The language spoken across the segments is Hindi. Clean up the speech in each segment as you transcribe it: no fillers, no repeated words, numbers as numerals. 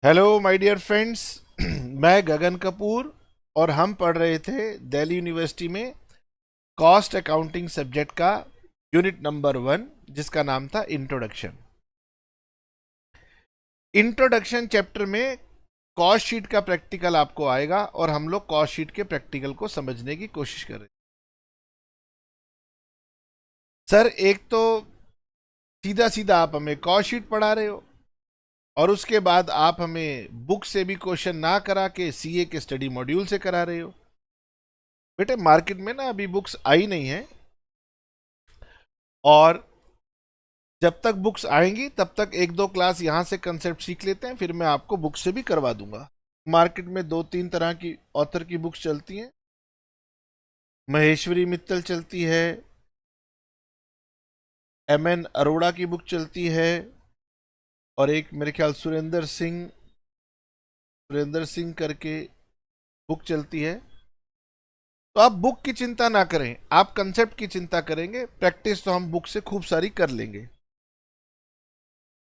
Hello my dear friends. मैं गगन कपूर और हम पढ़ रहे थे दिल्ली यूनिवर्सिटी में कॉस्ट अकाउंटिंग सब्जेक्ट का यूनिट नंबर 1 जिसका नाम था इंट्रोडक्शन। इंट्रोडक्शन चैप्टर में कॉस्ट शीट का प्रैक्टिकल आपको आएगा और हम लोग कॉस्ट शीट के प्रैक्टिकल को समझने की कोशिश कर रहे हैं। सर एक तो सीधा सीधा आप हमें कॉस्ट शीट पढ़ा रहे हो और उसके बाद आप हमें बुक से भी क्वेश्चन ना करा के सीए के स्टडी मॉड्यूल से करा रहे हो। बेटे मार्केट में ना अभी बुक्स आई नहीं है और जब तक बुक्स आएंगी तब तक एक दो क्लास यहाँ से कंसेप्ट सीख लेते हैं, फिर मैं आपको बुक से भी करवा दूंगा। मार्केट में दो तीन तरह की ऑथर की बुक्स चलती हैं। महेश्वरी मित्तल चलती है, एमएन अरोड़ा की बुक चलती है और एक मेरे ख्याल सुरेंद्र सिंह करके बुक चलती है। तो आप बुक की चिंता ना करें, आप कंसेप्ट की चिंता करेंगे। प्रैक्टिस तो हम बुक से खूब सारी कर लेंगे।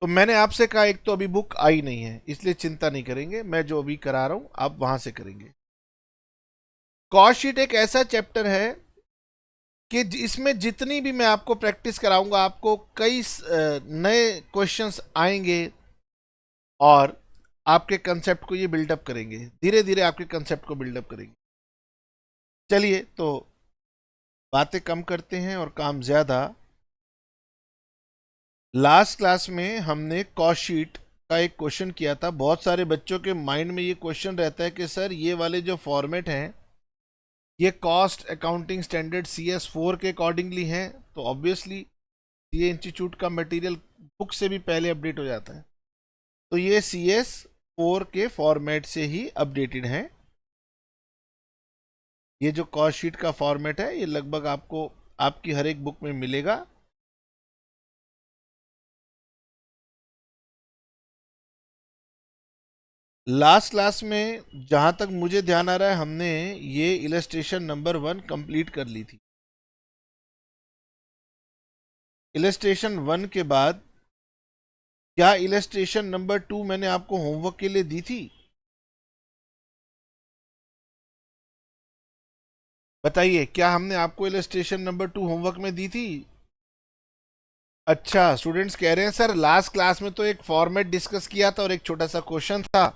तो मैंने आपसे कहा एक तो अभी बुक आई नहीं है इसलिए चिंता नहीं करेंगे, मैं जो अभी करा रहा हूं आप वहां से करेंगे। कॉस्ट शीट एक ऐसा चैप्टर है कि इसमें जितनी भी मैं आपको प्रैक्टिस कराऊंगा आपको कई नए क्वेश्चंस आएंगे और आपके कंसेप्ट को ये बिल्डअप करेंगे, धीरे धीरे आपके कंसेप्ट को बिल्डअप करेंगे। चलिए तो बातें कम करते हैं और काम ज्यादा। लास्ट क्लास में हमने कॉस्ट शीट का एक क्वेश्चन किया था। बहुत सारे बच्चों के माइंड में ये क्वेश्चन रहता है कि सर ये वाले जो फॉर्मेट हैं ये कॉस्ट अकाउंटिंग स्टैंडर्ड CS4 के अकॉर्डिंगली हैं, तो ऑब्वियसली ये इंस्टीट्यूट का मटेरियल बुक से भी पहले अपडेट हो जाता है। तो ये CS4 के फॉर्मेट से ही अपडेटेड है। ये जो कॉस्ट शीट का फॉर्मेट है ये लगभग आपको आपकी हर एक बुक में मिलेगा। लास्ट क्लास में जहां तक मुझे ध्यान आ रहा है हमने ये इलस्ट्रेशन नंबर 1 कंप्लीट कर ली थी। इलस्ट्रेशन 1 के बाद क्या इलस्ट्रेशन नंबर 2 मैंने आपको होमवर्क के लिए दी थी? बताइए, क्या हमने आपको इलस्ट्रेशन नंबर 2 होमवर्क में दी थी? अच्छा, स्टूडेंट्स कह रहे हैं सर लास्ट क्लास में तो एक फॉर्मेट डिस्कस किया था और एक छोटा सा क्वेश्चन था,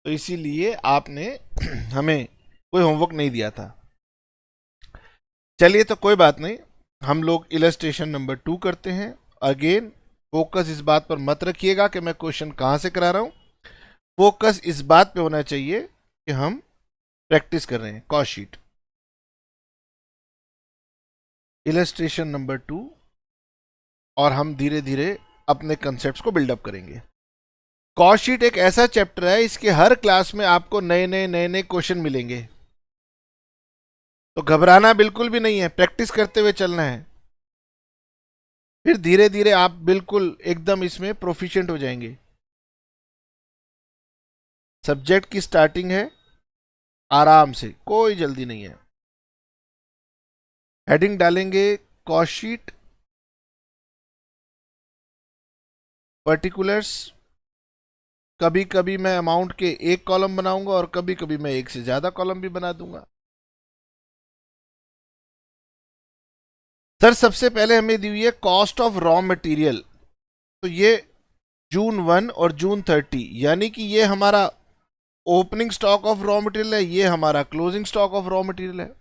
तो इसीलिए आपने हमें कोई होमवर्क नहीं दिया था। चलिए तो कोई बात नहीं, हम लोग इलस्ट्रेशन नंबर 2 करते हैं। अगेन फोकस इस बात पर मत रखिएगा कि मैं क्वेश्चन कहाँ से करा रहा हूँ, फोकस इस बात पे होना चाहिए कि हम प्रैक्टिस कर रहे हैं कॉस्ट शीट। इलस्ट्रेशन नंबर 2 और हम धीरे धीरे अपने कंसेप्ट को बिल्डअप करेंगे। कॉस्ट शीट एक ऐसा चैप्टर है, इसके हर क्लास में आपको नए नए क्वेश्चन मिलेंगे, तो घबराना बिल्कुल भी नहीं है, प्रैक्टिस करते हुए चलना है। फिर धीरे धीरे आप बिल्कुल एकदम इसमें प्रोफिशिएंट हो जाएंगे। सब्जेक्ट की स्टार्टिंग है, आराम से, कोई जल्दी नहीं है। हेडिंग डालेंगे कॉस्ट शीट, पर्टिकुलर्स। कभी कभी मैं अमाउंट के एक कॉलम बनाऊंगा और कभी कभी मैं एक से ज्यादा कॉलम भी बना दूंगा। सर सबसे पहले हमें दी हुई है कॉस्ट ऑफ रॉ मटेरियल, तो ये जून 1 और जून 30, यानी कि ये हमारा opening stock of raw material है, ये हमारा closing stock of raw material है।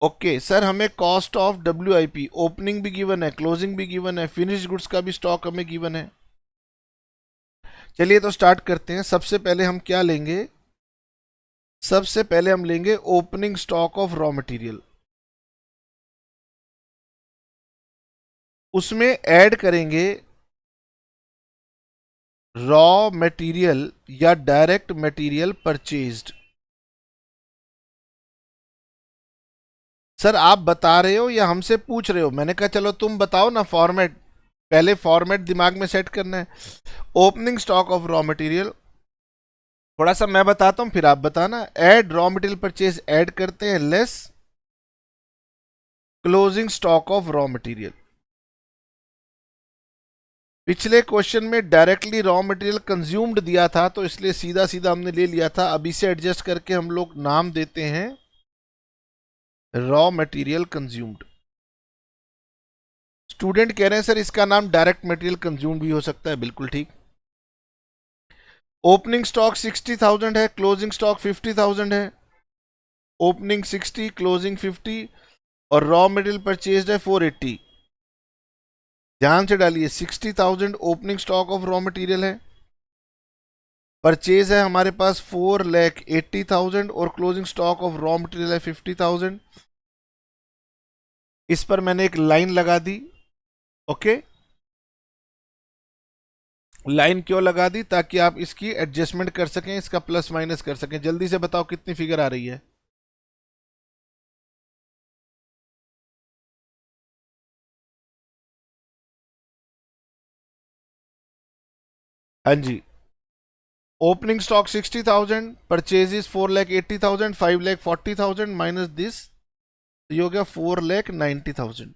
ओके सर, हमें कॉस्ट ऑफ WIP, ओपनिंग भी गिवन है, क्लोजिंग भी गिवन है, फिनिश गुड्स का भी स्टॉक हमें गिवन है। चलिए तो स्टार्ट करते हैं। सबसे पहले हम क्या लेंगे? सबसे पहले हम लेंगे opening stock of raw material, उसमें ऐड करेंगे रॉ मटेरियल या डायरेक्ट मटेरियल परचेज्ड। सर आप बता रहे हो या हमसे पूछ रहे हो? मैंने कहा चलो तुम बताओ ना फॉर्मेट, पहले फॉर्मेट दिमाग में सेट करना है। Opening stock of raw material, थोड़ा सा मैं बताता हूं फिर आप बताना। Add raw material purchase add करते हैं, less closing stock of raw material. पिछले क्वेश्चन में डायरेक्टली रॉ मटेरियल कंज्यूम्ड दिया था, तो इसलिए सीधा सीधा हमने ले लिया था। अभी से एडजस्ट करके हम लोग नाम देते हैं रॉ मटेरियल कंज्यूम्ड। स्टूडेंट कह रहे हैं सर इसका नाम डायरेक्ट मटेरियल कंज्यूम्ड भी हो सकता है। बिल्कुल ठीक। ओपनिंग स्टॉक 60,000 है, क्लोजिंग स्टॉक 50,000 है। ओपनिंग 60, क्लोजिंग 50 और रॉ मटेरियल परचेज्ड है 480। ध्यान से डालिए, 60,000 opening stock of raw material है, परचेज है हमारे पास 4,80,000 और closing stock of raw material है 50,000। इस पर मैंने एक लाइन लगा दी। ओके, लाइन क्यों लगा दी? ताकि आप इसकी एडजस्टमेंट कर सकें, इसका प्लस माइनस कर सकें। जल्दी से बताओ कितनी फिगर आ रही है? हाँ जी, opening stock 60,000, purchases 4,80,000, 5,40,000 minus this, ये हो गया 4,90,000।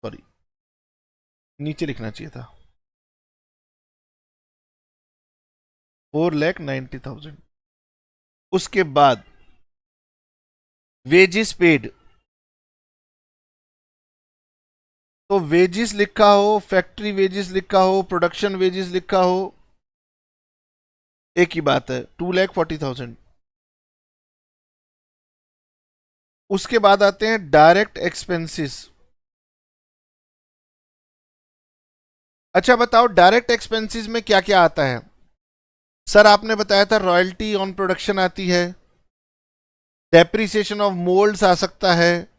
सॉरी, नीचे लिखना चाहिए था 4,90,000। उसके बाद वेजिस पेड, तो वेजिस लिखा हो, फैक्ट्री वेजिस लिखा हो, प्रोडक्शन वेजिस लिखा हो, एक ही बात है, 2,40,000। उसके बाद आते हैं डायरेक्ट एक्सपेंसेस। अच्छा बताओ, डायरेक्ट एक्सपेंसेस में क्या क्या आता है? सर आपने बताया था रॉयल्टी ऑन प्रोडक्शन आती है, डेप्रिसिएशन ऑफ मोल्ड्स आ सकता है।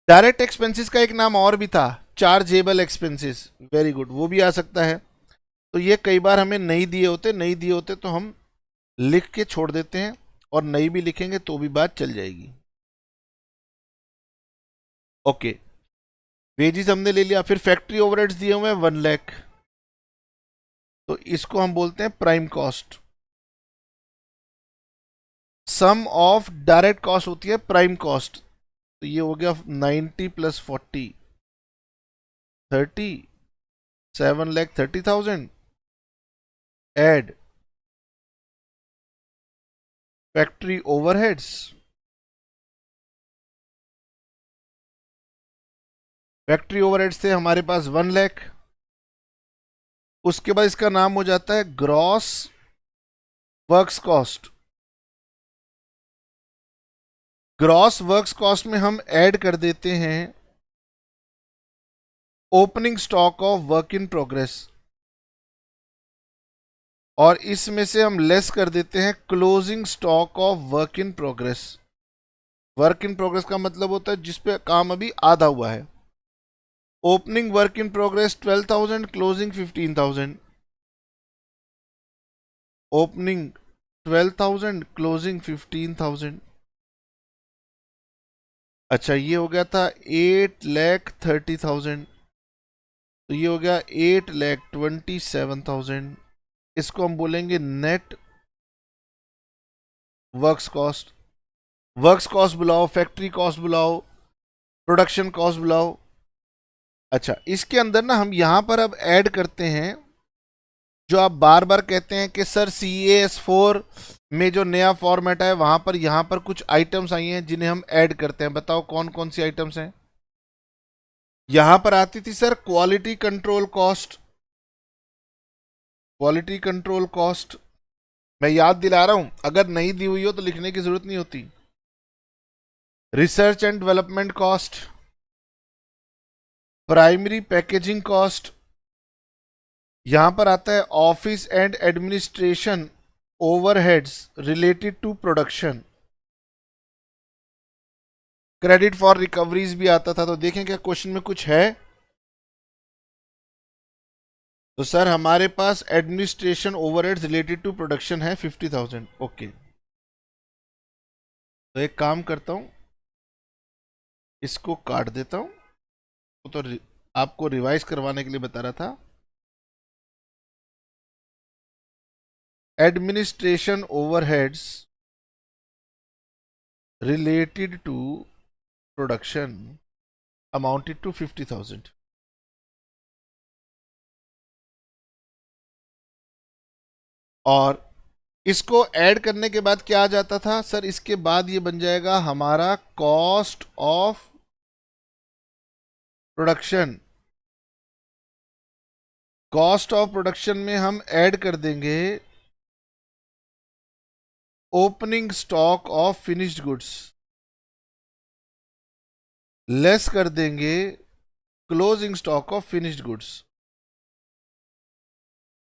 डायरेक्ट एक्सपेंसेस का एक नाम और भी था, चार्जेबल एक्सपेंसेस। वेरी गुड, वो भी आ सकता है। तो ये कई बार हमें नहीं दिए होते, नहीं दिए होते तो हम लिख के छोड़ देते हैं, और नहीं भी लिखेंगे तो भी बात चल जाएगी। ओके, वेजिस हमने ले लिया। फिर फैक्ट्री ओवरहेड्स दिए हुए हैं 1 लाख, तो इसको हम बोलते हैं prime cost. Sum of direct cost होती है प्राइम कॉस्ट। तो ये हो गया 90 plus 40, 30, 7,30,000 add factory overheads. Factory overheads थे हमारे पास 1 लाख। उसके बाद इसका नाम हो जाता है gross works cost. Gross works cost में हम ऐड कर देते हैं opening stock of work in progress, और इसमें से हम लेस कर देते हैं closing stock of work in progress. Work in progress का मतलब होता है जिस पे काम अभी आधा हुआ है। Opening work in progress 12,000, closing 15,000। Opening 12,000, closing 15,000। अच्छा, ये हो गया था 8,30,000, तो ये हो गया 8,27,000। इसको हम बोलेंगे net works cost. Works cost बुलाओ, फैक्ट्री कॉस्ट बुलाओ, प्रोडक्शन कॉस्ट बुलाओ। अच्छा, इसके अंदर ना हम यहां पर अब ऐड करते हैं, जो आप बार बार कहते हैं कि सर CAS4 में जो नया फॉर्मेट है वहां पर यहां पर कुछ आइटम्स आई हैं जिन्हें हम ऐड करते हैं। बताओ कौन कौन सी आइटम्स हैं? यहां पर आती थी sir quality control cost. Quality control cost मैं याद दिला रहा हूं, अगर नहीं दी हुई हो तो लिखने की जरूरत नहीं होती। Research and development cost, primary packaging cost, यहां पर आता है office and administration overheads related to production. Credit for recoveries भी आता था। तो देखें क्या क्वेश्चन में कुछ है? तो सर हमारे पास administration overheads related to production है 50,000। ओके, तो एक काम करता हूं, इसको काट देता हूं। तो आपको रिवाइज करवाने के लिए बता रहा था। Administration overheads related to production amounted to 50,000। और इसको ऐड करने के बाद क्या आ जाता था सर, इसके बाद ये बन जाएगा हमारा cost of production. Cost of production में हम ऐड कर देंगे opening stock of finished goods, less कर देंगे closing stock of finished goods.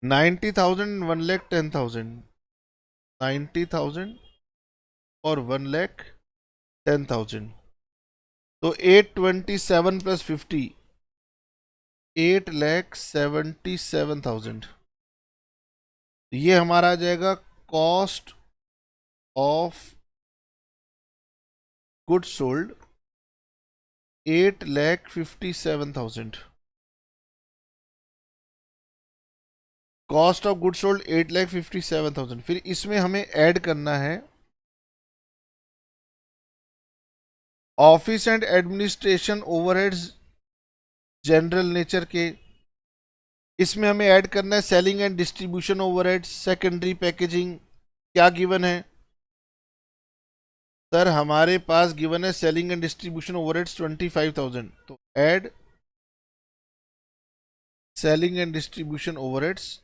90,000 1,10,000, 90,000 और 1,10,000, तो 827 प्लस 50, 8,77,000। ये हमारा आ जाएगा cost of goods sold 8,57,000। Cost of goods sold 8,57,000। फिर इसमें हमें ऐड करना है office and administration overheads general nature के। इसमें हमें ऐड करना है selling and distribution overheads, secondary packaging. क्या गिवन है सर, हमारे पास गिवन है सेलिंग एंड डिस्ट्रीब्यूशन ओवरहेड्स 25,000, तो add selling and distribution overheads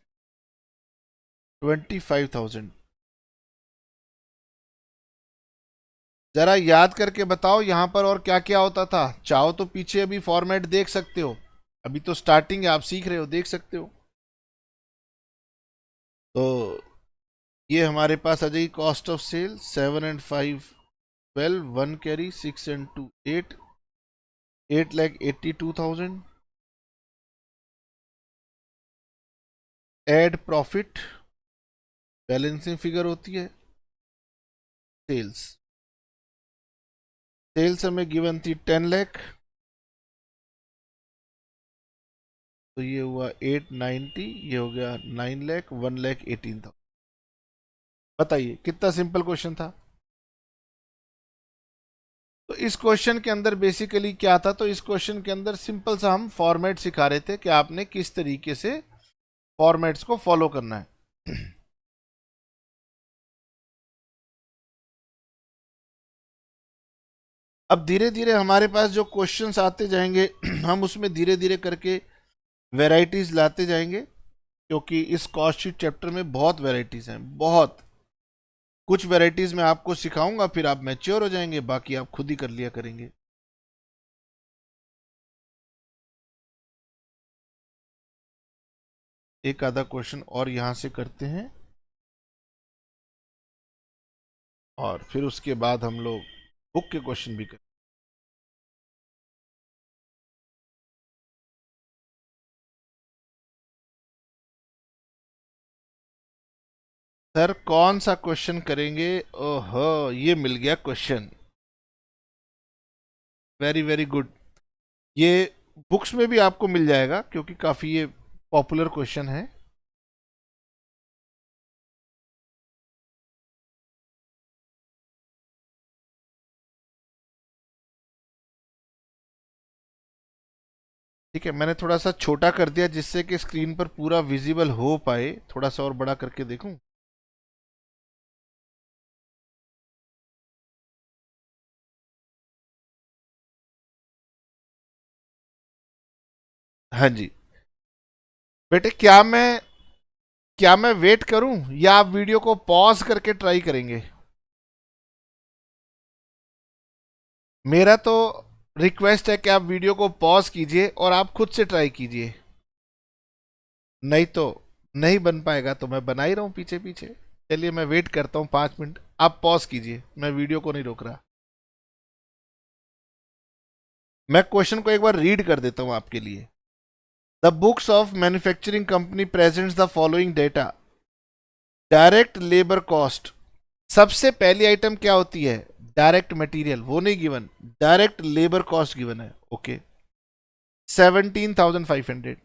25,000। जरा याद करके बताओ यहां पर और क्या क्या होता था। चाहो तो पीछे अभी फॉर्मेट देख सकते हो, अभी तो स्टार्टिंग है, आप सीख रहे हो, देख सकते हो। तो ये हमारे पास आ जाएगी cost of sale 7 and 5 12, 1 carry 6 and 2 8, 8,82,000। Add profit, balancing figure होती है सेल्स। सेल्स हमें गिवन थी 10 लाख, तो ये हुआ 890, ये हो गया 9 लाख, 1,18,000। बताइए कितना सिंपल क्वेश्चन था। तो इस क्वेश्चन के अंदर बेसिकली क्या था, तो इस क्वेश्चन के अंदर सिंपल सा हम फॉर्मेट सिखा रहे थे कि आपने किस तरीके से फॉर्मेट्स को फॉलो करना है। अब धीरे धीरे हमारे पास जो क्वेश्चंस आते जाएंगे हम उसमें धीरे धीरे करके वेराइटीज लाते जाएंगे, क्योंकि इस कॉस्ट शीट चैप्टर में बहुत वेराइटीज हैं, बहुत। कुछ वेराइटीज मैं आपको सिखाऊंगा, फिर आप मैच्योर हो जाएंगे, बाकी आप खुद ही कर लिया करेंगे। एक आधा क्वेश्चन और यहां से करते हैं और फिर उसके बाद हम लोग बुक के क्वेश्चन भी करें। सर कौन सा क्वेश्चन करेंगे? ओहो, ये मिल गया क्वेश्चन, वेरी वेरी गुड। ये बुक्स में भी आपको मिल जाएगा क्योंकि काफी ये पॉपुलर क्वेश्चन है। ठीक है, मैंने थोड़ा सा छोटा कर दिया जिससे कि स्क्रीन पर पूरा विजिबल हो पाए। थोड़ा सा और बड़ा करके देखूं। हाँ जी बेटे, क्या मैं वेट करूं या आप वीडियो को पॉज करके ट्राई करेंगे? मेरा तो रिक्वेस्ट है कि आप वीडियो को पॉज कीजिए और आप खुद से ट्राई कीजिए। नहीं तो नहीं बन पाएगा तो मैं बना ही रहा हूं पीछे पीछे। चलिए मैं वेट करता हूं 5 मिनट, आप पॉज कीजिए, मैं वीडियो को नहीं रोक रहा। मैं क्वेश्चन को एक बार रीड कर देता हूं आपके लिए। The books of manufacturing company presents the following data. Direct labour cost, सबसे पहली आइटम क्या होती है? डायरेक्ट मटेरियल, वो नहीं given, direct labour cost given है। ओके, 17,500।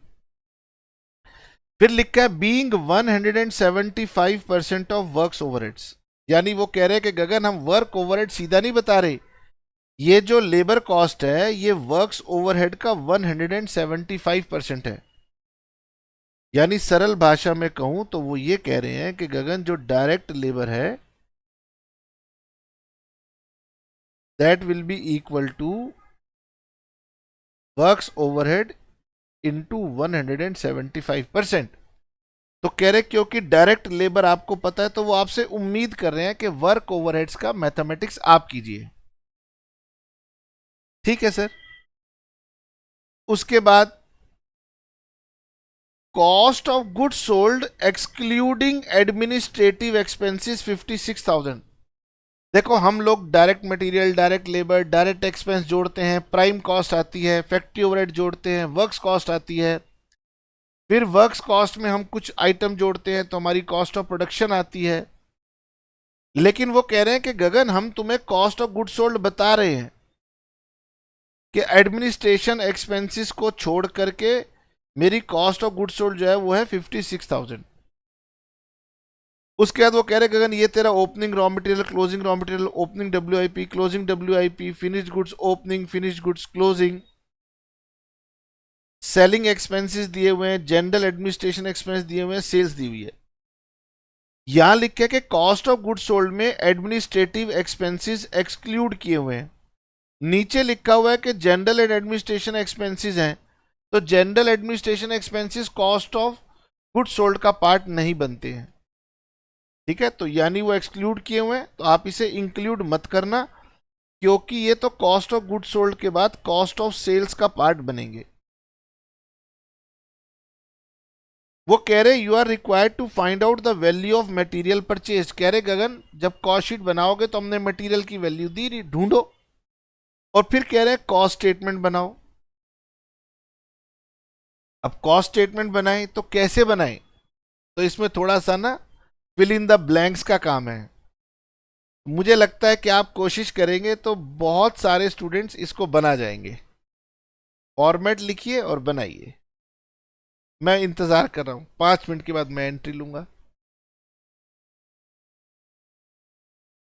फिर लिखा है बीइंग 175% ऑफ वर्क्स ओवरहेड्स, यानी वो कह रहे हैं कि गगन हम वर्क ओवरहेड सीधा नहीं बता रहे, ये जो लेबर कॉस्ट है ये वर्क्स ओवरहेड का 175% है। यानी सरल भाषा में कहूं तो वो ये कह रहे हैं कि गगन जो डायरेक्ट लेबर है that will be equal to works overhead into 175%। तो कह रहे क्योंकि डायरेक्ट लेबर आपको पता है तो वो आपसे उम्मीद कर रहे हैं कि वर्क ओवरहेड्स का मैथमेटिक्स आप कीजिए। ठीक है सर। उसके बाद cost of goods sold excluding administrative expenses 56,000। देखो हम लोग direct material, direct labour, direct expense जोड़ते हैं, प्राइम कॉस्ट आती है, फैक्ट्री ओवरहेड जोड़ते हैं, वर्क्स कॉस्ट आती है, फिर वर्क्स कॉस्ट में हम कुछ आइटम जोड़ते हैं तो हमारी कॉस्ट ऑफ प्रोडक्शन आती है। लेकिन वो कह रहे हैं कि गगन हम तुम्हें कॉस्ट ऑफ गुड्स सोल्ड बता रहे हैं कि एडमिनिस्ट्रेशन एक्सपेंसेस को छोड़ करके मेरी कॉस्ट ऑफ गुड्स सोल्ड जो है वो है 56,000। उसके बाद वो कह रहे हैं गगन ये तेरा opening raw material, closing raw material, opening WIP, closing WIP, finished goods opening, finished goods closing, selling expenses दिए हुए हैं, जनरल एडमिनिस्ट्रेशन एक्सपेंस दिए हुए हैं, सेल्स दी हुई है। यहां लिखे कि कॉस्ट ऑफ गुड्स सोल्ड में एडमिनिस्ट्रेटिव एक्सपेंसेस एक्सक्लूड किए हुए हैं। नीचे लिखा हुआ है कि जनरल एंड एडमिनिस्ट्रेशन एक्सपेंसेस हैं, तो general administration expenses cost of goods sold का पार्ट नहीं बनते हैं। ठीक है, तो यानी वो एक्सक्लूड किए हुए हैं, तो आप इसे इंक्लूड मत करना क्योंकि ये तो कॉस्ट ऑफ गुड्स सोल्ड के बाद कॉस्ट ऑफ सेल्स का पार्ट बनेंगे। वो कह रहे you are required to find out the value of material purchase. कह रहे गगन जब कॉस्ट शीट बनाओगे तो हमने मटेरियल की वैल्यू दी नहीं, ढूंढो। और फिर कह रहे हैं कॉस्ट स्टेटमेंट बनाओ। अब कॉस्ट स्टेटमेंट बनाएं तो कैसे बनाएं? तो इसमें थोड़ा सा ना फिल इन द ब्लैंक्स का काम है। मुझे लगता है कि आप कोशिश करेंगे तो बहुत सारे स्टूडेंट्स इसको बना जाएंगे। फॉर्मेट लिखिए और बनाइए। मैं इंतजार कर रहा हूं, 5 मिनट के बाद मैं एंट्री लूंगा।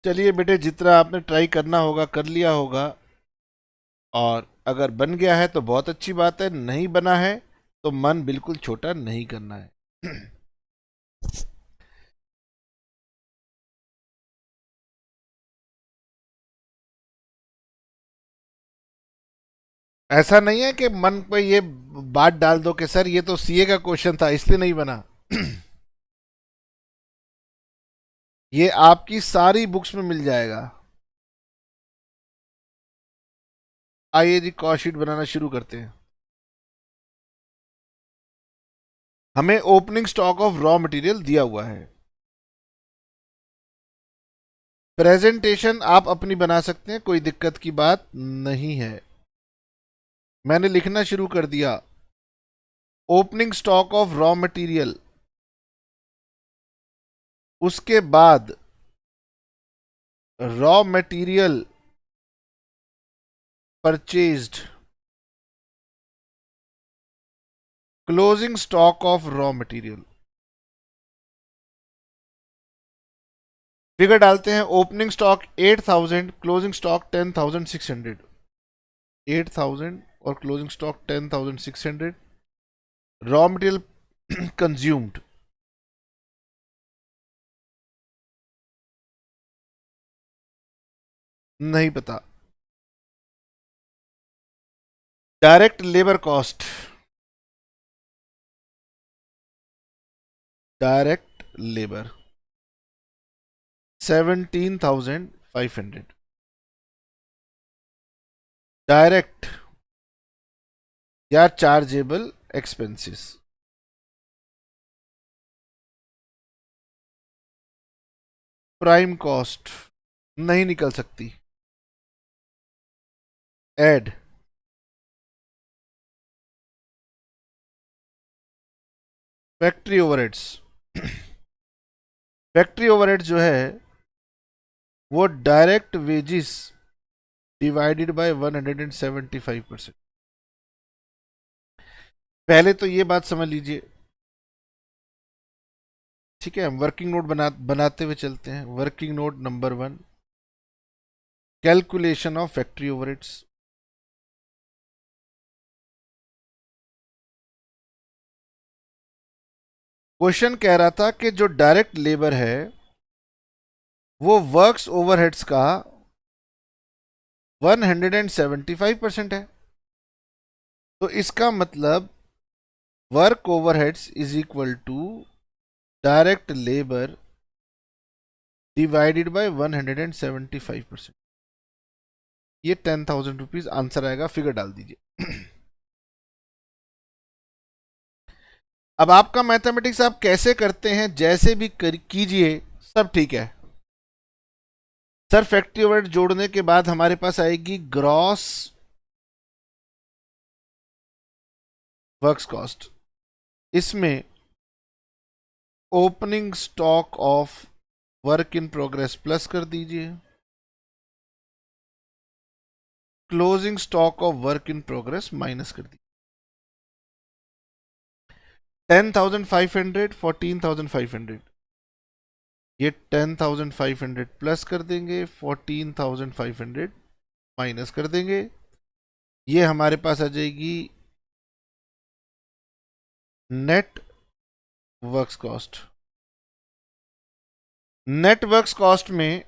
चलिए बेटे, जितना आपने ट्राई करना होगा कर लिया होगा, और अगर बन गया है तो बहुत अच्छी बात है, नहीं बना है तो मन बिल्कुल छोटा नहीं करना है। ऐसा नहीं है कि मन पे ये बात डाल दो कि सर ये तो सीए का क्वेश्चन था इसलिए नहीं बना। ये आपकी सारी बुक्स में मिल जाएगा। आइए जी, कॉस्ट शीट बनाना शुरू करते हैं। हमें opening stock of raw material दिया हुआ है। प्रेजेंटेशन आप अपनी बना सकते हैं, कोई दिक्कत की बात नहीं है। मैंने लिखना शुरू कर दिया। Opening stock of raw material, उसके बाद raw material purchased, closing stock of raw material. Figure डालते हैं। Opening stock 8,000, closing stock 10,600। 8,000 और closing stock 10,600। Raw material consumed, नहीं पता। Direct labour cost, direct labour 17,500। Direct या चार्जेबल एक्सपेंसेस, प्राइम कॉस्ट नहीं निकल सकती। Add factory overheads. Factory overhead जो है वो डायरेक्ट वेजिस डिवाइडेड बाय 175%। पहले तो ये बात समझ लीजिए। ठीक है, हम वर्किंग नोट बनाते हुए चलते हैं। Working note number 1, calculation of factory overheads. Question कह रहा था कि जो डायरेक्ट लेबर है वो वर्क्स ओवरहेड्स का 175% है। तो इसका मतलब work overheads is equal to direct labour divided by 175%। ये 10,000 रुपीज आंसर आएगा, फिगर डाल दीजिए। अब आपका मैथमेटिक्स आप कैसे करते हैं, जैसे भी कीजिए, सब ठीक है। सर फैक्ट्री ओवरहेड जोड़ने के बाद हमारे पास आएगी ग्रॉस वर्क्स कॉस्ट। इसमें opening stock of work in progress plus कर दीजिए, closing stock of work in progress minus कर दीजिए। 10,500 14,500, ये 10,500 प्लस कर देंगे, 14,500 माइनस कर देंगे। ये हमारे पास आ जाएगी net works cost. Net works cost में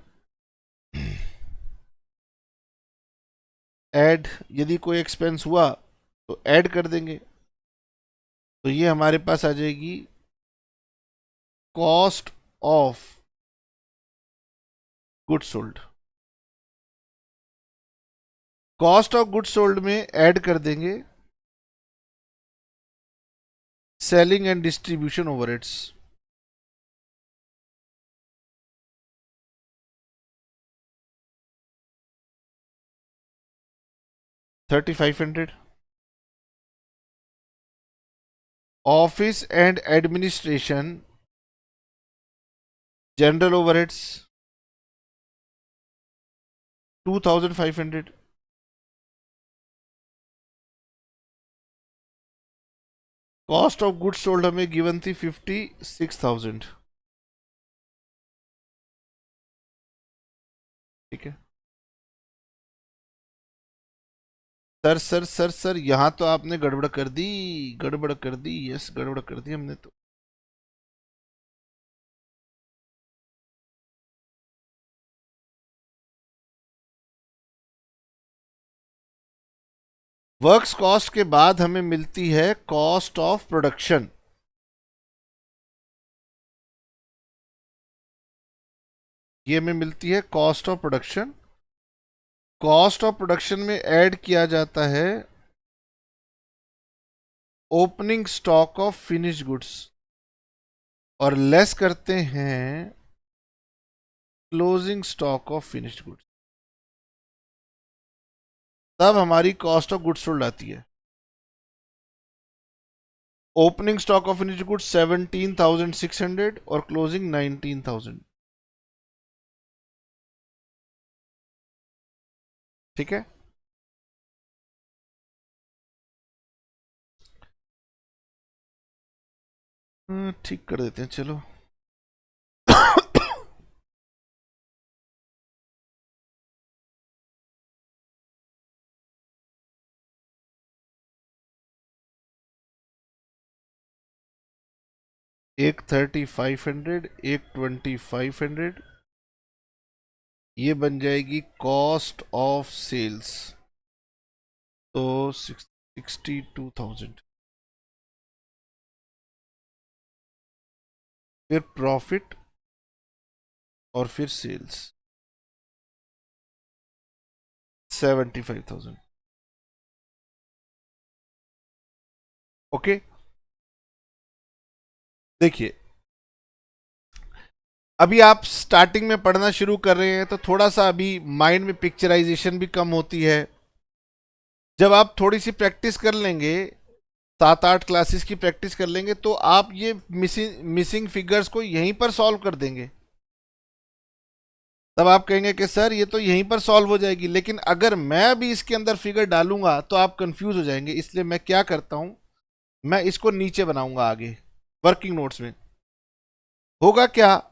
ऐड, यदि कोई एक्सपेंस हुआ तो ऐड कर देंगे। तो ये हमारे पास आ जाएगी cost of goods sold. Cost of goods sold में ऐड कर देंगे selling and distribution overheads. $3,500 office and administration general overheads 2,500। Cost of goods sold हमें गिवन थी 56,000। ठीक है सर, सर यहां तो आपने गड़बड़ कर दी, गड़बड़ कर दी, यस गड़बड़ कर दी हमने तो। वर्क्स कॉस्ट के बाद हमें मिलती है कॉस्ट ऑफ प्रोडक्शन। ये हमें मिलती है cost of production. Cost of production में ऐड किया जाता है opening stock of finish goods और लेस करते हैं closing stock of finished goods. तब हमारी कॉस्ट ऑफ गुड्स सोल्ड आती है। Opening stock of finished goods 17,600 और क्लोजिंग 19,000। ठीक है, ठीक कर देते हैं चलो। एक 3,500, एक 2,500, ये बन जाएगी कॉस्ट ऑफ सेल्स, तो 62,000। फिर प्रॉफिट और फिर सेल्स 75,000। ओके, देखिए अभी आप स्टार्टिंग में पढ़ना शुरू कर रहे हैं तो थोड़ा सा अभी माइंड में पिक्चराइजेशन भी कम होती है। जब आप थोड़ी सी प्रैक्टिस कर लेंगे, 7-8 क्लासेस की प्रैक्टिस कर लेंगे, तो आप ये मिसिंग फिगर्स को यहीं पर सॉल्व कर देंगे। तब आप कहेंगे कि सर ये तो यहीं पर सॉल्व हो जाएगी, लेकिन अगर मैं भी इसके अंदर फिगर डालूंगा तो आप कंफ्यूज हो जाएंगे। इसलिए मैं क्या करता हूं, मैं इसको नीचे बनाऊंगा आगे वर्किंग नोट्स में। होगा क्या,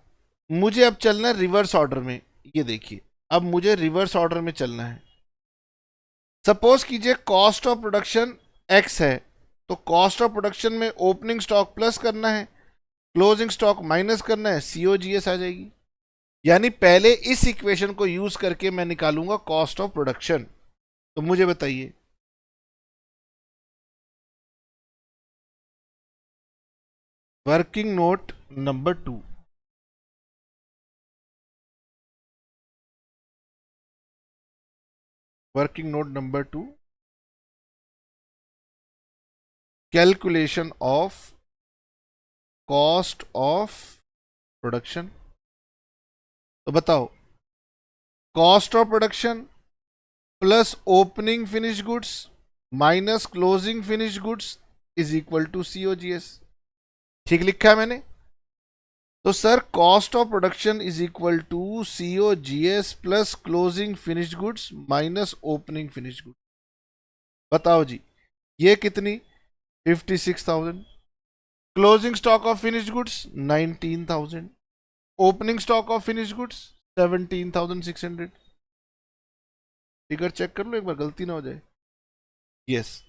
मुझे अब चलना है रिवर्स ऑर्डर में। ये देखिए, अब मुझे रिवर्स ऑर्डर में चलना है। सपोज कीजिए कॉस्ट ऑफ प्रोडक्शन एक्स है, तो कॉस्ट ऑफ प्रोडक्शन में ओपनिंग स्टॉक प्लस करना है, क्लोजिंग स्टॉक माइनस करना है, सीओजीएस आ जाएगी। यानी पहले इस इक्वेशन को यूज करके मैं निकालूंगा कॉस्ट ऑफ प्रोडक्शन। तो मुझे बताइए, working note number 2, working note number 2, calculation of cost of production. तो बताओ, cost of production plus opening finish goods minus closing finish goods is equal to COGS. ठीक लिखा है मैंने? तो sir cost of production is equal to COGS plus closing finish goods minus opening finish goods. बताओ जी, ये कितनी? 56,000। Closing stock of finish goods 19,000। Opening stock of finish goods 17,600। Figure check कर लो एक बार, गलती ना हो जाए। यस।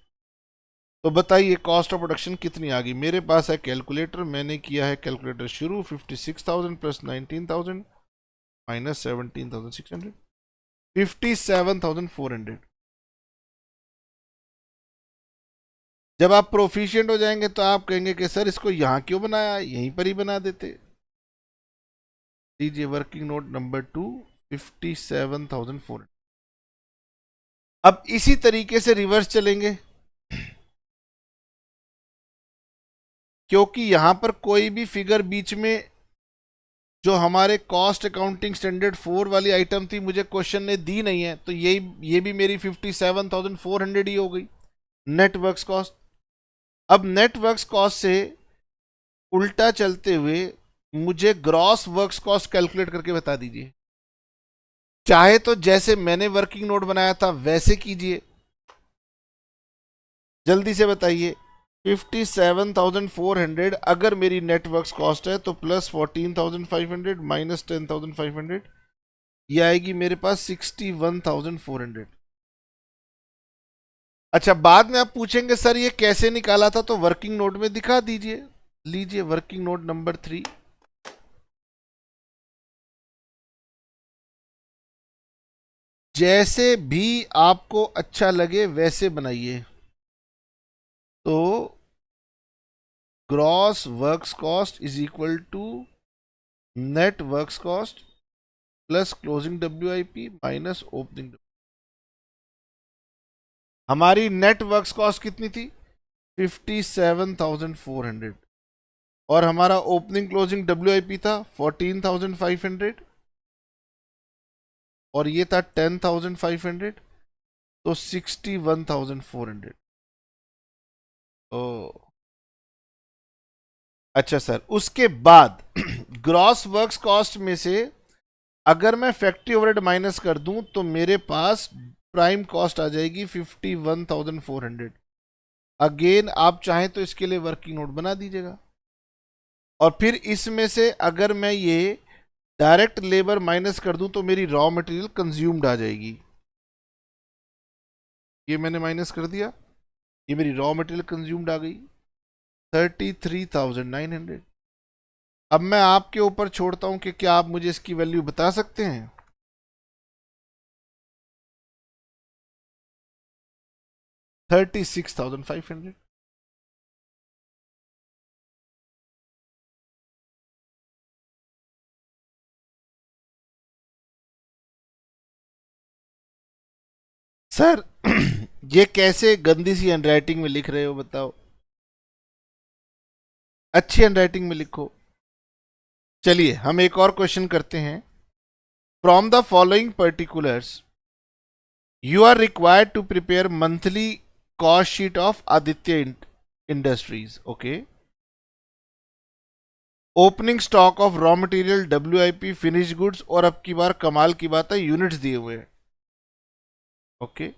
तो बताइए कॉस्ट ऑफ प्रोडक्शन कितनी आ गई? मेरे पास है कैलकुलेटर, मैंने किया है कैलकुलेटर शुरू। 56,000 प्लस 19,000 माइनस 17,600, 57,400। जब आप प्रोफिशिएंट हो जाएंगे तो आप कहेंगे कि सर इसको यहां क्यों बनाया, यहीं पर ही बना देते। लीजिए वर्किंग नोट नंबर 2, 57,400। अब इसी तरीके से रिवर्स चलेंगे, क्योंकि यहां पर कोई भी फिगर बीच में जो हमारे कॉस्ट अकाउंटिंग स्टैंडर्ड 4 वाली आइटम थी मुझे क्वेश्चन ने दी नहीं है, तो ये भी मेरी 57,400 ही हो गई नेट वर्क्स कॉस्ट। अब नेट वर्क्स कॉस्ट से उल्टा चलते हुए मुझे ग्रॉस वर्क्स कॉस्ट कैलकुलेट करके बता दीजिए। चाहे तो जैसे मैंने वर्किंग नोट बनाया था वैसे कीजिए, जल्दी से बताइए। 57,400 अगर मेरी नेटवर्क्स कॉस्ट है तो प्लस 14,500 माइनस 10,500, ये आएगी मेरे पास 61,400। अच्छा, बाद में आप पूछेंगे सर ये कैसे निकाला था, तो वर्किंग नोट में दिखा दीजिए। लीजिए वर्किंग नोट नंबर 3, जैसे भी आपको अच्छा लगे वैसे बनाइए। तो gross works cost is equal to net works cost plus closing WIP minus opening. हमारी नेट वर्क्स कॉस्ट कितनी थी? 57,400। और हमारा ओपनिंग क्लोजिंग WIP था 14,500 और ये था 10,500, तो 61,400। ओ अच्छा सर, उसके बाद ग्रॉस वर्क्स कॉस्ट में से अगर मैं फैक्ट्री ओवरहेड माइनस कर दूं तो मेरे पास प्राइम कॉस्ट आ जाएगी 51,400। अगेन आप चाहें तो इसके लिए वर्किंग नोट बना दीजिएगा। और फिर इसमें से अगर मैं ये डायरेक्ट लेबर माइनस कर दूं तो मेरी रॉ मटेरियल कंज्यूम्ड आ जाएगी। ये मैंने माइनस कर दिया, ये मेरी रॉ मटेरियल कंज्यूम्ड आ गई 33,900। अब मैं आपके ऊपर छोड़ता हूं कि क्या आप मुझे इसकी वैल्यू बता सकते हैं? 36,500। सर ये कैसे गंदी सी हैंडराइटिंग में लिख रहे हो बताओ, अच्छी हैंडराइटिंग में लिखो। चलिए हम एक और क्वेश्चन करते हैं। From the following particulars you are required to prepare monthly cost sheet of Aditya industries. Okay, opening stock of raw material WIP finish goods, और अब की बार कमाल की बात है यूनिट्स दिए हुए हैं। Okay,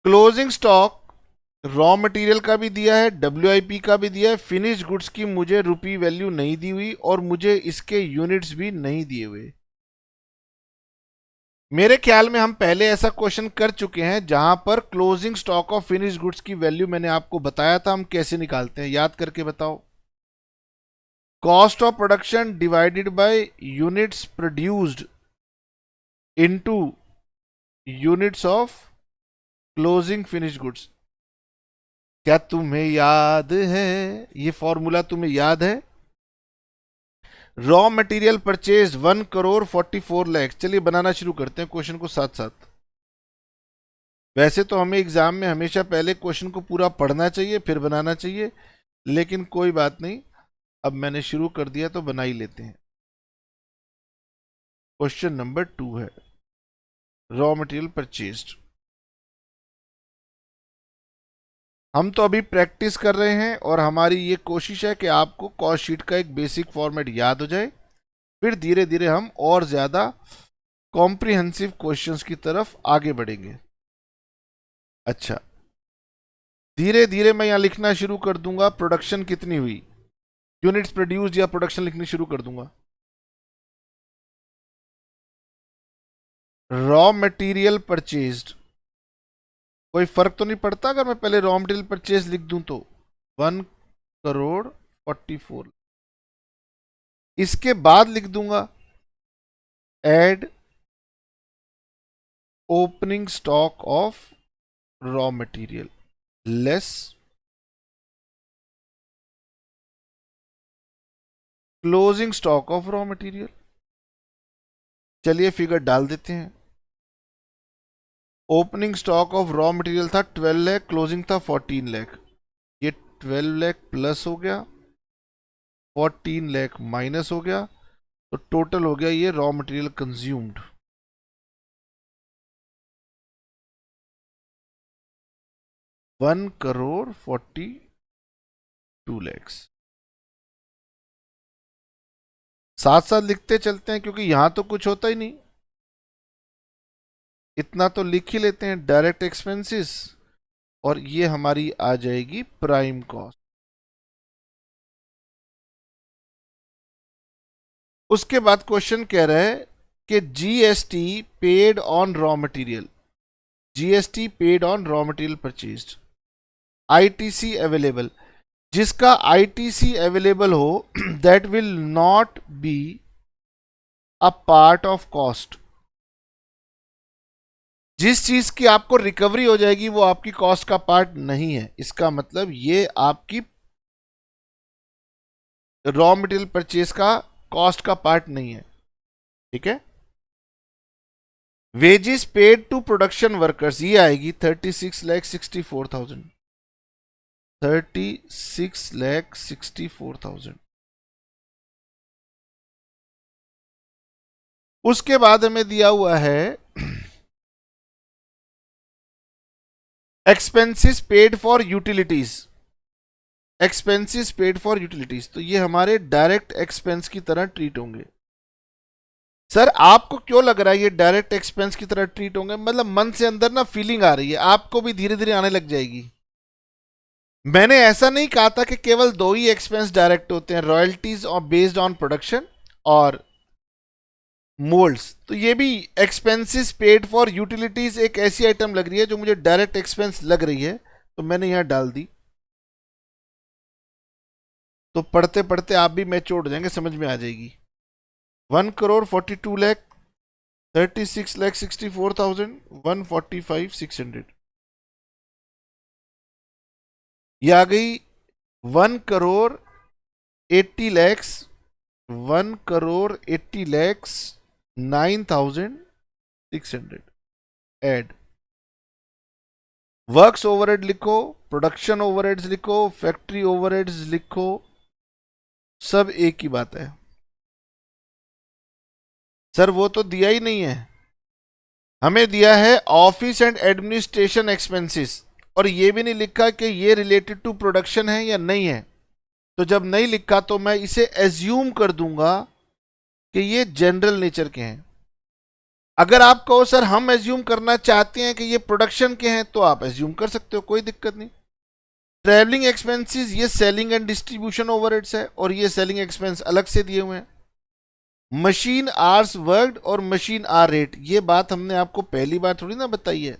closing stock raw material का भी दिया है, WIP का भी दिया है, फिनिश गुड्स की मुझे रुपी वैल्यू नहीं दी हुई और मुझे इसके यूनिट्स भी नहीं दिए हुए। मेरे ख्याल में हम पहले ऐसा क्वेश्चन कर चुके हैं जहां पर closing stock of finish goods की वैल्यू मैंने आपको बताया था हम कैसे निकालते हैं, याद करके बताओ। Cost of production divided by units produced into units of closing finish goods. क्या तुम्हें याद है, ये फॉर्मूला तुम्हें याद है? Raw material purchase 1,44,00,000। चलिए बनाना शुरू करते हैं क्वेश्चन को साथ साथ। वैसे तो हमें एग्जाम में हमेशा पहले क्वेश्चन को पूरा पढ़ना चाहिए फिर बनाना चाहिए, लेकिन कोई बात नहीं, अब मैंने शुरू कर दिया तो बना ही लेते हैं। क्वेश्चन नंबर 2 है रॉ मटेरियल परचेज्ड। हम तो अभी प्रैक्टिस कर रहे हैं और हमारी ये कोशिश है कि आपको कॉस्ट शीट का एक बेसिक फॉर्मेट याद हो जाए, फिर धीरे धीरे हम और ज्यादा कॉम्प्रिहेंसिव क्वेश्चंस की तरफ आगे बढ़ेंगे। अच्छा, धीरे धीरे मैं यहां लिखना शुरू कर दूंगा प्रोडक्शन कितनी हुई, यूनिट्स प्रोड्यूस्ड या प्रोडक्शन लिखनी शुरू कर दूंगा। रॉ मटेरियल परचेज्ड, कोई फर्क तो नहीं पड़ता अगर मैं पहले रॉ मटेरियल परचेज लिख दूं तो 1,44,00,000। इसके बाद लिख दूंगा add opening stock of raw material less closing stock of raw material. चलिए फिगर डाल देते हैं। Opening stock of raw material था 12 लाख, क्लोजिंग था 14 लाख। ये 12 लाख प्लस हो गया, 14 लाख माइनस हो गया, तो टोटल हो गया ये रॉ मटेरियल कंज्यूम्ड। $1,42,00,000। साथ साथ लिखते चलते हैं क्योंकि यहां तो कुछ होता ही नहीं, इतना तो लिख ही लेते हैं डायरेक्ट एक्सपेंसेस, और ये हमारी आ जाएगी प्राइम कॉस्ट। उसके बाद क्वेश्चन कह रहा है कि GST paid on raw material, GST paid on raw material purchased, ITC available. जिसका आईटीसी अवेलेबल हो that will not be a part of cost. जिस चीज की आपको रिकवरी हो जाएगी वो आपकी कॉस्ट का पार्ट नहीं है, इसका मतलब ये आपकी रॉ मटेरियल परचेज का कॉस्ट का पार्ट नहीं है। ठीक है। Wages paid to production workers, ये आएगी 36,64,000, 36,64,000। उसके बाद हमें दिया हुआ है expenses paid for utilities, expenses paid for utilities, तो ये हमारे डायरेक्ट एक्सपेंस की तरह ट्रीट होंगे। सर आपको क्यों लग रहा है ये डायरेक्ट एक्सपेंस की तरह ट्रीट होंगे? मतलब मन से अंदर ना फीलिंग आ रही है, आपको भी धीरे धीरे आने लग जाएगी। मैंने ऐसा नहीं कहा था कि केवल दो ही एक्सपेंस डायरेक्ट होते हैं, रॉयल्टीज और बेस्ड ऑन प्रोडक्शन और मोल्ड्स। तो ये भी एक्सपेंसेस पेड फॉर यूटिलिटीज एक ऐसी आइटम लग रही है जो मुझे डायरेक्ट एक्सपेंस लग रही है, तो मैंने यहां डाल दी। तो पढ़ते पढ़ते आप भी मैच्योर हो जाएंगे, समझ में आ जाएगी। 1,42,00,000, 36,64,000, 145,600। ये आ गई 1,80,00,000, 1,80,09,600। एड वर्क्स ओवरहेड लिखो, प्रोडक्शन ओवरहेड्स लिखो, फैक्ट्री ओवरहेड्स लिखो, सब एक ही बात है। सर वो तो दिया ही नहीं है, हमें दिया है ऑफिस एंड एडमिनिस्ट्रेशन एक्सपेंसेस, और ये भी नहीं लिखा कि ये रिलेटेड टू प्रोडक्शन है या नहीं है। तो जब नहीं लिखा तो मैं इसे एज्यूम कर दूंगा कि ये जनरल नेचर के हैं। अगर आप कहो सर हम एज्यूम करना चाहते हैं कि ये प्रोडक्शन के हैं, तो आप एज्यूम कर सकते हो, कोई दिक्कत नहीं। ट्रैवलिंग एक्सपेंसेस ये सेलिंग एंड डिस्ट्रीब्यूशन ओवरहेड्स है, और ये सेलिंग एक्सपेंस अलग से दिए हुए हैं। मशीन आवर्स वर्कड और मशीन आर रेट, ये बात हमने आपको पहली बार थोड़ी ना बताई है,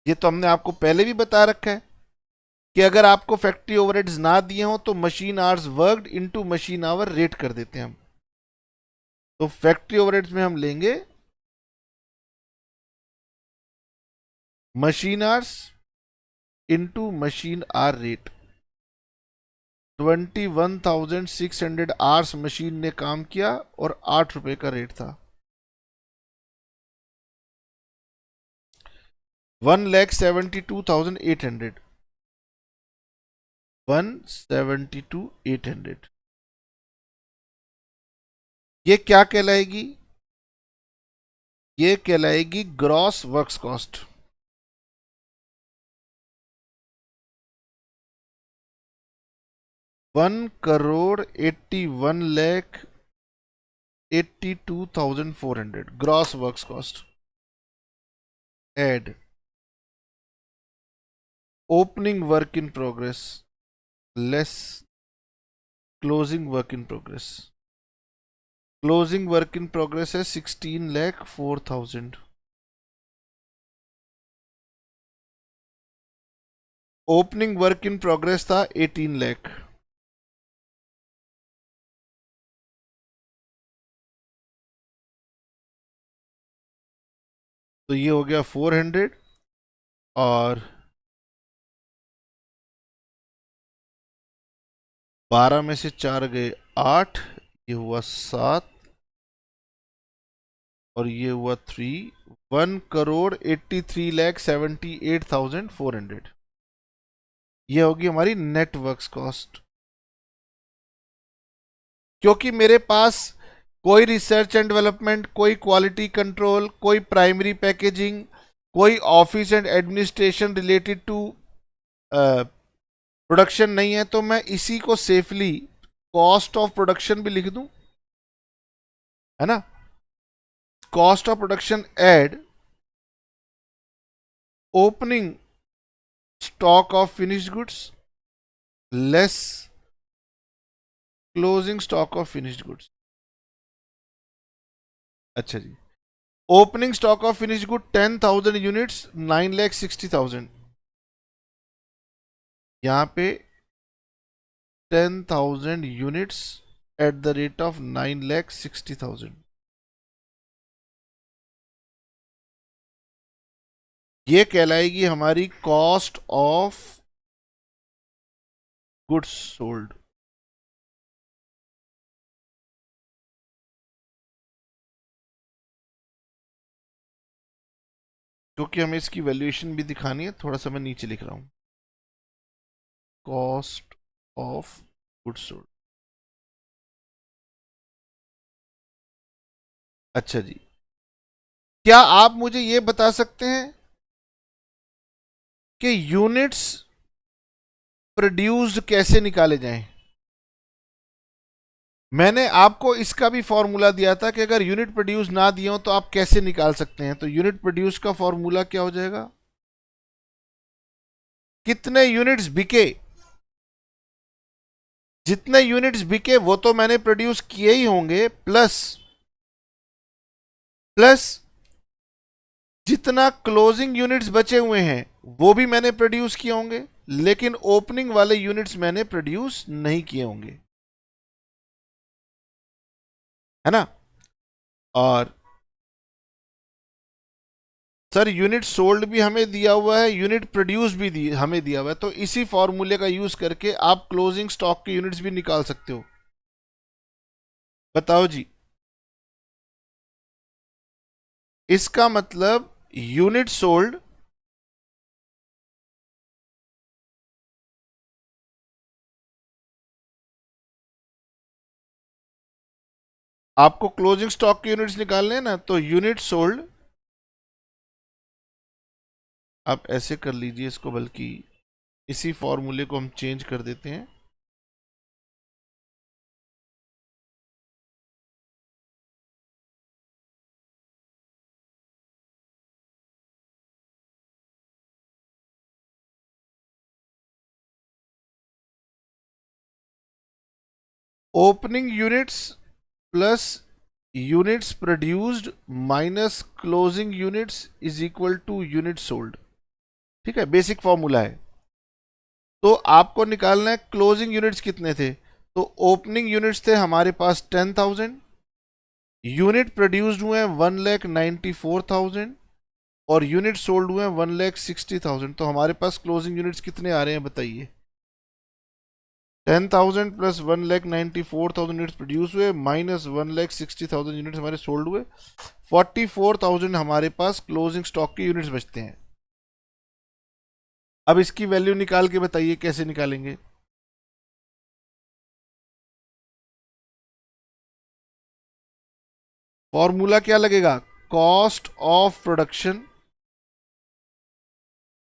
ये तो हमने आपको पहले भी बता रखा है। कि अगर आपको फैक्ट्री ओवरहेड्स ना दिए हो तो machine hours worked into machine hour rate कर देते हैं हम। तो फैक्ट्री ओवरहेड्स में हम लेंगे machine hours into machine hour rate. 21,600 hours machine ने काम किया और 8 रुपए का रेट था। 1,72,800, 172,800 ये क्या कहलाएगी? ये कहलाएगी gross works cost. One crore 81,82,400 gross works cost. Add opening work in progress less closing work in progress. Closing work in progress है 16,04,000। ओपनिंग वर्क इन प्रोग्रेस था 18 लाख। तो ये हो गया 400 और 12 में से 4 गए 8, ये हुआ 7 और ये हुआ 3। 1,83,78,400 ये होगी हमारी नेट वर्क्स कॉस्ट। क्योंकि मेरे पास कोई रिसर्च एंड डेवलपमेंट, कोई क्वालिटी कंट्रोल, कोई प्राइमरी पैकेजिंग, कोई office and administration related to production नहीं है, तो मैं इसी को सेफली कॉस्ट ऑफ प्रोडक्शन भी लिख दूं, है ना। Cost of production add opening stock of finished goods less closing stock of finished goods. अच्छा जी, opening stock of finished good 10,000 units 9,60,000। यहां पे 10,000 units at the rate of 9,60,000। ये कहलाएगी हमारी कॉस्ट ऑफ गुड्स सोल्ड। क्योंकि हमें इसकी वैल्यूएशन भी दिखानी है, थोड़ा सा मैं नीचे लिख रहा हूं, कॉस्ट ऑफ गुड्स सोल्ड। अच्छा जी, क्या आप मुझे ये बता सकते हैं कि यूनिट्स प्रोड्यूस्ड कैसे निकाले जाएं? मैंने आपको इसका भी फॉर्मूला दिया था कि अगर यूनिट प्रोड्यूस ना दिए हो तो आप कैसे निकाल सकते हैं। तो यूनिट प्रोड्यूस का फॉर्मूला क्या हो जाएगा? कितने यूनिट्स बिके, जितने यूनिट्स बिके वो तो मैंने प्रोड्यूस किए ही होंगे, प्लस प्लस जितना क्लोजिंग यूनिट्स बचे हुए हैं वो भी मैंने प्रोड्यूस किए होंगे, लेकिन ओपनिंग वाले यूनिट्स मैंने प्रोड्यूस नहीं किए होंगे, है ना। और सर यूनिट सोल्ड भी हमें दिया हुआ है, यूनिट प्रोड्यूस भी हमें दिया हुआ है, तो इसी फॉर्मूले का यूज करके आप क्लोजिंग स्टॉक के यूनिट्स भी निकाल सकते हो। बताओ जी, इसका मतलब यूनिट सोल्ड आपको क्लोजिंग स्टॉक के यूनिट्स निकालने हैं ना, तो यूनिट सोल्ड आप ऐसे कर लीजिए इसको, बल्कि इसी फॉर्मूले को हम चेंज कर देते हैं। Opening units plus units produced minus closing units is equal to unit sold. ठीक है, बेसिक फॉर्मूला है। तो आपको निकालना है क्लोजिंग यूनिट्स कितने थे। तो ओपनिंग यूनिट्स थे हमारे पास 10,000, यूनिट प्रोड्यूस्ड हुए हैं 1,94,000 और यूनिट सोल्ड हुए हैं 1,60,000। तो हमारे पास क्लोजिंग यूनिट्स कितने आ रहे हैं बताइए। 10,000 प्लस 1,94,000 यूनिट्स प्रोड्यूस हुए माइनस 1,60,000 यूनिट्स हमारे सोल्ड हुए, 44,000 हमारे पास क्लोजिंग स्टॉक के यूनिट्स बचते हैं। अब इसकी वैल्यू निकाल के बताइए कैसे निकालेंगे। फॉर्मूला क्या लगेगा, cost of production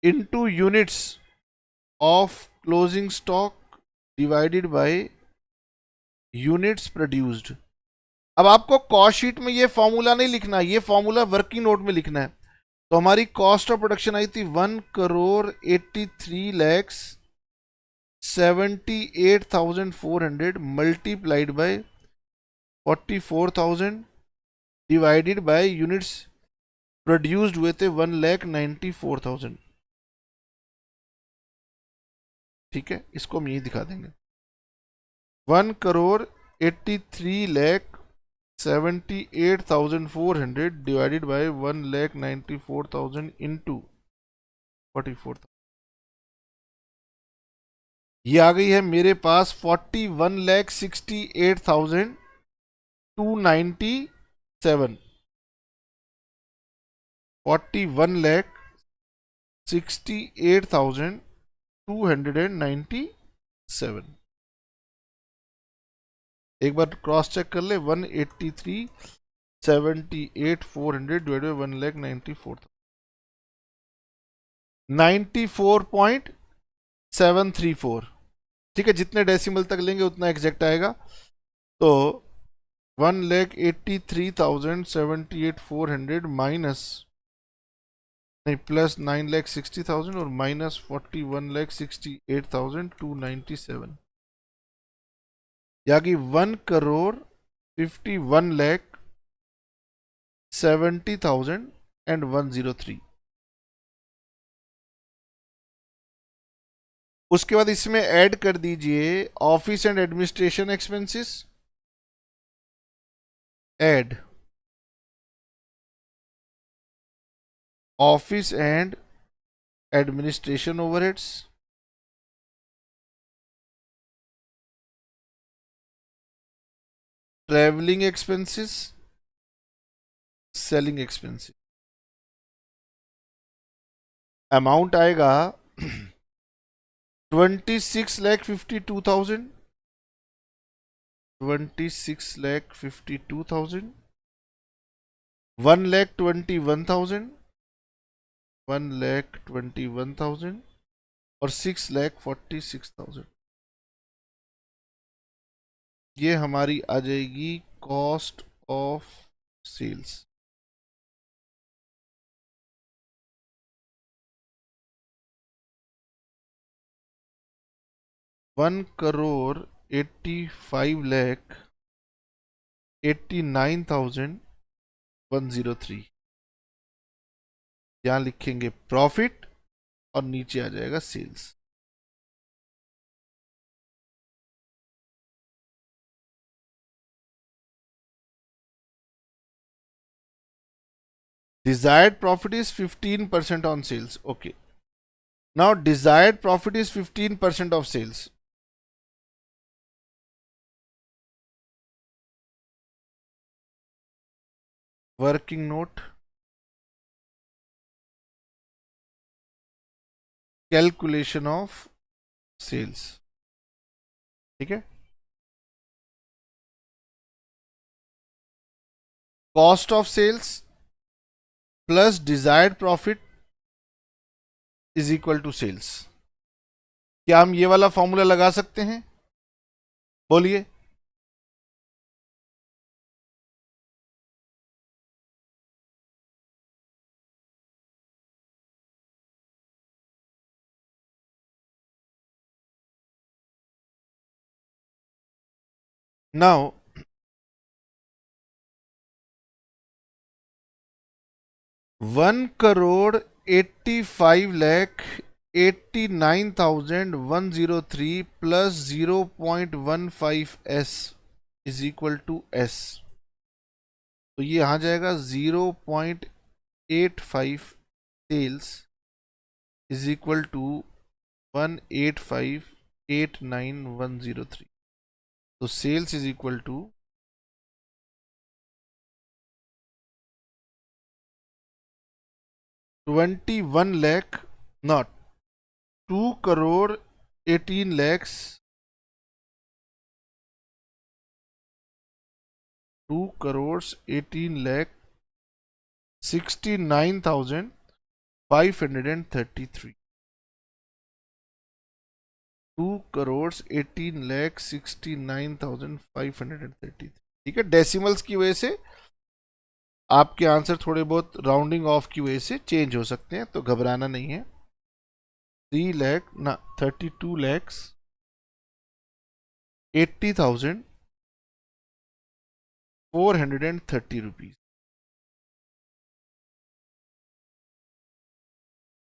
into units of closing stock divided by units produced. अब आपको कॉस्ट शीट में ये फॉर्मूला नहीं लिखना, ये फॉर्मूला वर्किंग नोट में लिखना है। तो हमारी कॉस्ट ऑफ प्रोडक्शन आई थी 1,83,78,400 multiplied by 44,000 divided by units produced हुए थे 1,94,000। ठीक है, इसको हम यही दिखा देंगे। 1,83,78,400 डिवाइडेड बाय 1,94,000 इंटू 44,000। ये आ गई है मेरे पास 41,68,297। 41,68,297। एक बार क्रॉस चेक कर ले, 1,83,78,400 डिवाइड बाई 1,94,734। ठीक है, जितने डेसिमल तक लेंगे उतना एग्जैक्ट आएगा। तो 1,83,78,400 माइनस नहीं प्लस 9,60,000 और माइनस 41,68,297, यानी 1,50,70,103। उसके बाद इसमें ऐड कर दीजिए office and administration expenses, add office and administration overheads, travelling expenses, selling expenses. Amount आएगा 26,52,000, 26,52,000, 1,21,000, 1,21,000 और 6,46,000। ये हमारी आ जाएगी cost of sales. One crore 85,89,103। यहां लिखेंगे प्रॉफिट और नीचे आ जाएगा sales. Desired profit is 15% on sales. Okay. Now desired profit is 15% of sales. Working note. Calculation of sales. ठीक है, cost of sales plus desired profit is equal to sales. क्या हम ये वाला फॉर्मूला लगा सकते हैं, बोलिए। Now 1,85,00,000 89,103 plus 0.15 s is equal to s। तो ये आ जाएगा 0.85 सेल्स इज इक्वल टू 185,89,103। तो sales is equal to 21 lakh, not 2 crore 18 lakhs, 2 crores 18 lakh 69,533। 2 crores 18 lakh 69,533। ठीक है, डेसिमल्स की वजह से आपके आंसर थोड़े बहुत राउंडिंग ऑफ की वजह से चेंज हो सकते हैं, तो घबराना नहीं है। 3 lakh ना 32 lakhs 80,430 रुपीज।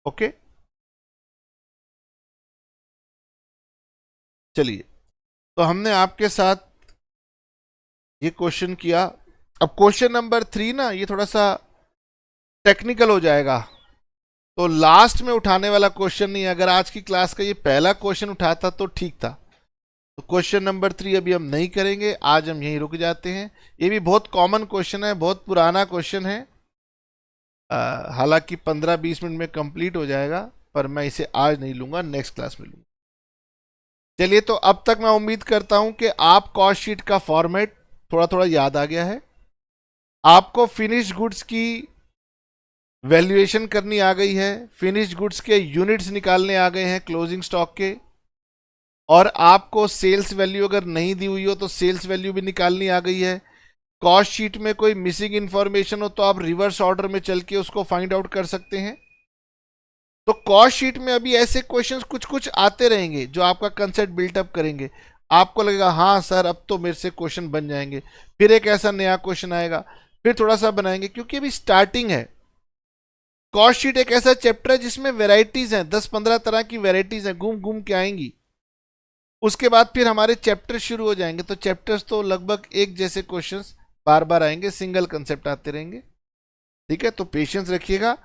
ओके, चलिए, तो हमने आपके साथ ये क्वेश्चन किया। अब क्वेश्चन नंबर 3 ना, ये थोड़ा सा टेक्निकल हो जाएगा, तो लास्ट में उठाने वाला क्वेश्चन नहीं है। अगर आज की क्लास का ये पहला क्वेश्चन उठाता तो ठीक था। तो क्वेश्चन नंबर 3 अभी हम नहीं करेंगे, आज हम यहीं रुक जाते हैं। ये भी बहुत कॉमन क्वेश्चन है, बहुत पुराना क्वेश्चन है, हालांकि 15-20 मिनट में कंप्लीट हो जाएगा, पर मैं इसे आज नहीं लूंगा, नेक्स्ट क्लास में लूंगा। चलिए, तो अब तक मैं उम्मीद करता हूं कि आप कॉस्ट शीट का फॉर्मेट थोड़ा थोड़ा याद आ गया है, आपको फिनिश गुड्स की वैल्यूएशन करनी आ गई है, फिनिश गुड्स के यूनिट्स निकालने आ गए हैं क्लोजिंग स्टॉक के, और आपको सेल्स वैल्यू अगर नहीं दी हुई हो तो सेल्स वैल्यू भी निकालनी आ गई है। कॉस्ट शीट में कोई मिसिंग इंफॉर्मेशन हो तो आप रिवर्स ऑर्डर में चल के उसको फाइंड आउट कर सकते हैं। तो कॉस्ट शीट में अभी ऐसे क्वेश्चंस कुछ कुछ आते रहेंगे जो आपका कंसेप्ट बिल्टअप करेंगे। आपको लगेगा हाँ सर अब तो मेरे से क्वेश्चन बन जाएंगे, फिर एक ऐसा नया क्वेश्चन आएगा, फिर थोड़ा सा बनाएंगे, क्योंकि अभी स्टार्टिंग है। कॉस्ट शीट एक ऐसा चैप्टर है जिसमें वेराइटीज हैं, 10-15 तरह की वेराइटीज हैं, घूम घूम के आएंगी। उसके बाद फिर हमारे चैप्टर शुरू हो जाएंगे, तो चैप्टर्स तो लगभग एक जैसे क्वेश्चंस बार बार आएंगे, सिंगल कंसेप्ट आते रहेंगे। ठीक है, तो पेशेंस रखिएगा,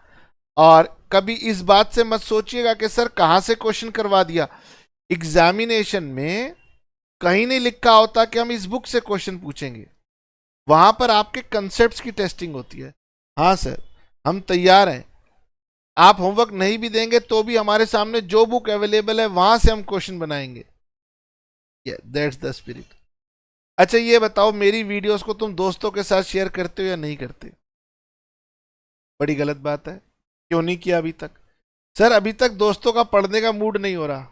और कभी इस बात से मत सोचिएगा कि सर कहां से क्वेश्चन करवा दिया। एग्जामिनेशन में कहीं नहीं लिखा होता कि हम इस बुक से क्वेश्चन पूछेंगे, वहां पर आपके कंसेप्ट्स की टेस्टिंग होती है। हाँ सर, हम तैयार हैं, आप होमवर्क नहीं भी देंगे तो भी हमारे सामने जो बुक अवेलेबल है वहां से हम क्वेश्चन बनाएंगे। That's the spirit. अच्छा, ये बताओ, मेरी वीडियोस को तुम दोस्तों के साथ शेयर करते हो या नहीं करते? बड़ी गलत बात है। क्यों नहीं किया अभी तक? सर अभी तक दोस्तों का पढ़ने का मूड नहीं हो रहा।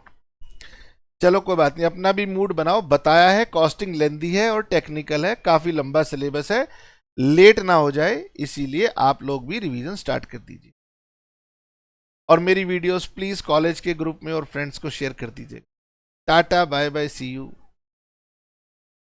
चलो कोई बात नहीं, अपना भी मूड बनाओ। बताया है कॉस्टिंग लेंदी है और टेक्निकल है, काफी लंबा सिलेबस है, लेट ना हो जाए, इसीलिए आप लोग भी रिवीजन स्टार्ट कर दीजिए। और मेरी वीडियोस प्लीज कॉलेज के ग्रुप में और फ्रेंड्स को शेयर कर दीजिए। Tata, bye bye, see you.